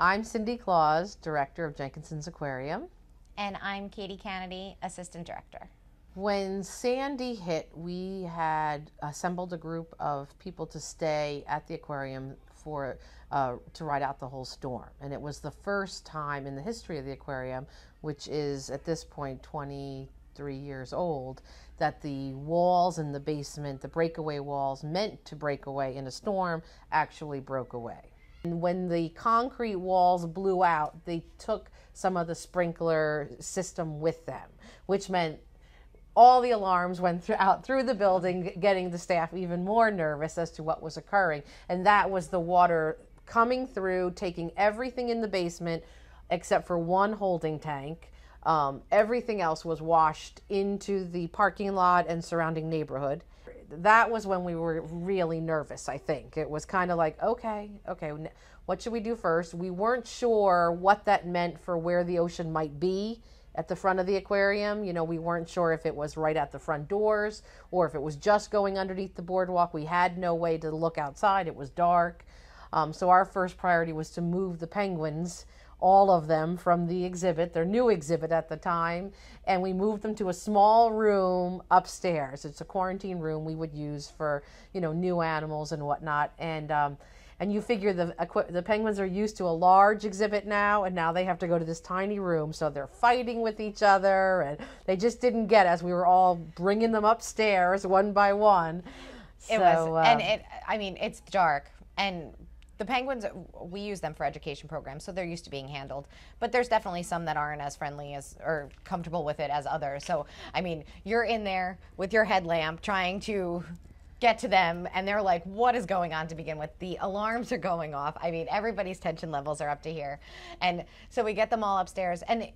I'm Cindy Claus, director of Jenkinson's Aquarium. And I'm Katie Kennedy, assistant director. When Sandy hit, we had assembled a group of people to stay at the aquarium for to ride out the whole storm. And it was the first time in the history of the aquarium, which is at this point 23 years old, that the walls in the basement, the breakaway walls meant to break away in a storm, actually broke away. And when the concrete walls blew out, they took some of the sprinkler system with them, which meant all the alarms went out through the building, getting the staff even more nervous as to what was occurring. And that was the water coming through, taking everything in the basement except for one holding tank. Everything else was washed into the parking lot and surrounding neighborhood. That was when we were really nervous, I think. It was kind of like, okay, what should we do first? We weren't sure what that meant for where the ocean might be at the front of the aquarium. You know, we weren't sure if it was right at the front doors or if it was just going underneath the boardwalk. We had no way to look outside. It was dark. So our first priority was to move the penguins, all of them, from the exhibit, their new exhibit at the time, and we moved them to a small room upstairs. It's a quarantine room we would use for, you know, new animals and whatnot. And you figure the penguins are used to a large exhibit now, and now they have to go to this tiny room, so they're fighting with each other, and they just didn't get as we were all bringing them upstairs one by one. I mean, it's dark, and the penguins, we use them for education programs, so they're used to being handled. But there's definitely some that aren't as friendly as or comfortable with it as others. So, I mean, you're in there with your headlamp trying to get to them, and they're like, what is going on to begin with? The alarms are going off. I mean, everybody's tension levels are up to here. And so we get them all upstairs, and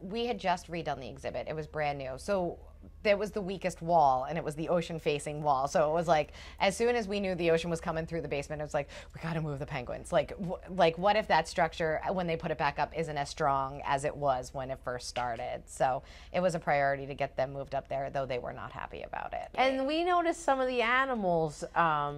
we had just redone the exhibit. It was brand new. So that was the weakest wall, and it was the ocean facing wall. So it was like, as soon as we knew the ocean was coming through the basement, it was like, we got to move the penguins. Like what if that structure, when they put it back up, isn't as strong as it was when it first started? So it was a priority to get them moved up there, though they were not happy about it. And we noticed some of the animals,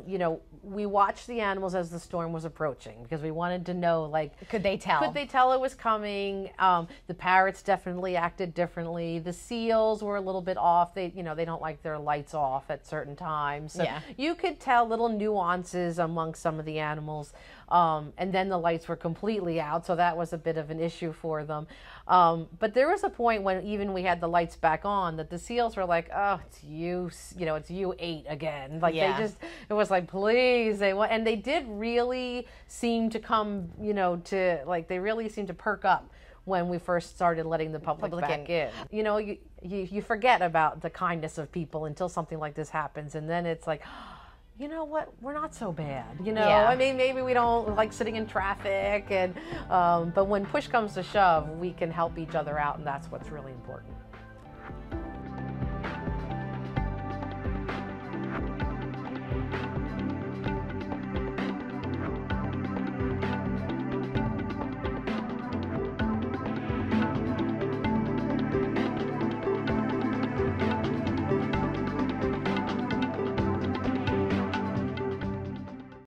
you know, we watched the animals as the storm was approaching because we wanted to know, like, could they tell? Could they tell it was coming? The parrots definitely acted differently. The seals were a little bit off. They, you know, they don't like their lights off at certain times. So yeah, you could tell little nuances among some of the animals. And then the lights were completely out, so that was a bit of an issue for them. But there was a point when even we had the lights back on that the seals were like, oh, it's you know, it's you 8 again. Like, yeah, they just, it was like, please, and they did really seem to come, you know, to, like, they really seemed to perk up when we first started letting the public back in. You know, you forget about the kindness of people until something like this happens, and then it's like, you know what, we're not so bad. You know, yeah. I mean, maybe we don't like sitting in traffic, and but when push comes to shove, we can help each other out, and that's what's really important.